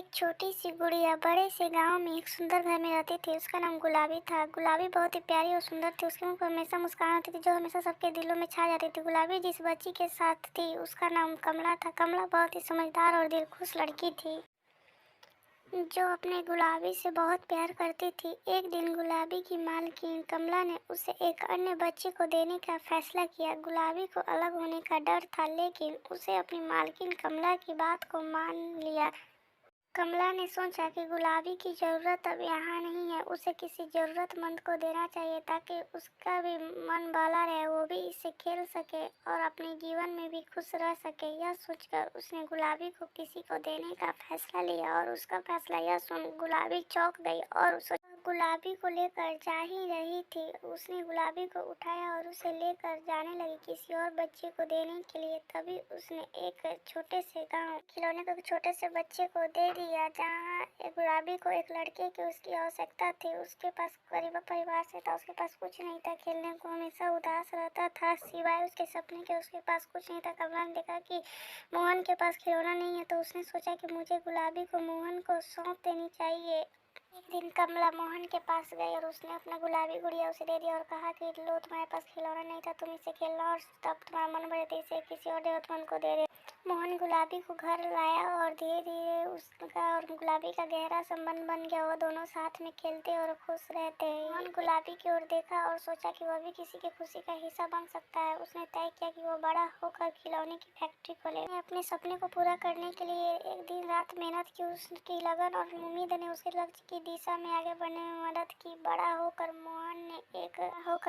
एक छोटी सी गुड़िया बड़े से गांव में एक सुंदर घर में रहती थी। उसका नाम गुलाबी था। गुलाबी बहुत ही प्यारी और सुंदर थी। उसके मुंह पर हमेशा मुस्कान होती थी जो हमेशा सबके दिलों में छा जाती थी। गुलाबी जिस बच्ची के साथ थी उसका नाम कमला था। कमला बहुत ही समझदार और दिलखुश लड़की थी जो अपने गुलाबी से बहुत प्यार करती थी। एक दिन गुलाबी की मालकिन कमला ने उसे एक अन्य बच्ची को देने का फैसला किया। गुलाबी को अलग होने का डर था लेकिन उसे अपनी मालकिन कमला की बात को मान लिया। कमला ने सोचा कि गुलाबी की ज़रूरत अब यहाँ नहीं है, उसे किसी ज़रूरतमंद को देना चाहिए ताकि उसका भी मन बाला रहे, वो भी इससे खेल सके और अपने जीवन में भी खुश रह सके। यह सोचकर उसने गुलाबी को किसी को देने का फैसला लिया और उसका फैसला यह सुन गुलाबी चौंक गई और उसे गुलाबी को लेकर जा ही रही थी। उसने गुलाबी को उठाया और उसे लेकर जाने लगी किसी और बच्चे को देने के लिए। तभी उसने एक छोटे से गांव खिलौने को छोटे से बच्चे को दे दिया जहां गुलाबी को एक लड़के की उसकी आवश्यकता थी। उसके पास गरीब परिवार से था, उसके पास कुछ नहीं था, खेलने को हमेशा उदास रहता था सिवाय उसके सपने के। उसके पास कुछ नहीं था। कमला ने देखा कि मोहन के पास खिलौना नहीं है तो उसने सोचा कि मुझे गुलाबी को मोहन को सौंप देनी चाहिए। एक दिन कमला मोहन के पास गई और उसने अपना गुलाबी गुड़िया उसे दे दिया और कहा कि लो, तुम्हारे पास खिलौना नहीं था, तुम इसे खेलना और तब तुम्हारा मन भरे तो इसे किसी और जरूरतमंद को दे दे। मोहन गुलाबी को घर लाया और धीरे धीरे उसका और गुलाबी का गहरा संबंध बन गया। वो दोनों साथ में खेलते और खुश रहते। मोहन गुलाबी की ओर देखा और सोचा कि वह भी किसी की खुशी का हिस्सा बन सकता है। उसने तय किया कि वो बड़ा होकर खिलौने की फैक्ट्री खोले। अपने सपने को पूरा करने के लिए एक दिन रात मेहनत की। उसकी लगन और उम्मीद ने उसके लक्ष्य की दिशा में आगे बढ़ने में मदद की। बड़ा होकर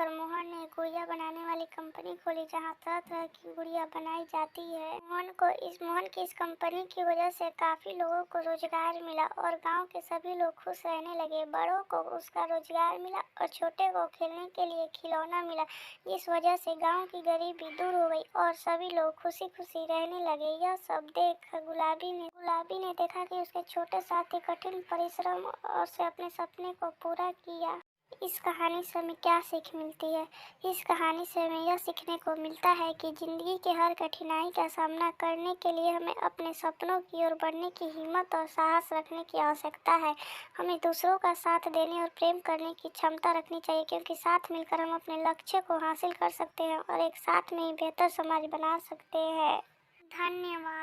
मोहन ने गुड़िया बनाने वाली कंपनी खोली जहां तरह तरह की गुड़िया बनाई जाती है। मोहन की इस कंपनी की वजह से काफी लोगों को रोजगार मिला और गांव के सभी लोग खुश रहने लगे। बड़ों को उसका रोजगार मिला और छोटे को खेलने के लिए खिलौना मिला, जिस वजह से गांव की गरीबी दूर हो गई और सभी लोग खुशी खुशी रहने लगे। यह सब देख गुलाबी ने देखा कि उसके छोटे साथी कठिन परिश्रम और से अपने सपने को पूरा किया। इस कहानी से हमें क्या सीख मिलती है? इस कहानी से हमें यह सीखने को मिलता है कि जिंदगी के हर कठिनाई का सामना करने के लिए हमें अपने सपनों की ओर बढ़ने की हिम्मत और साहस रखने की आवश्यकता है। हमें दूसरों का साथ देने और प्रेम करने की क्षमता रखनी चाहिए क्योंकि साथ मिलकर हम अपने लक्ष्य को हासिल कर सकते हैं और एक साथ में ही बेहतर समाज बना सकते हैं। धन्यवाद।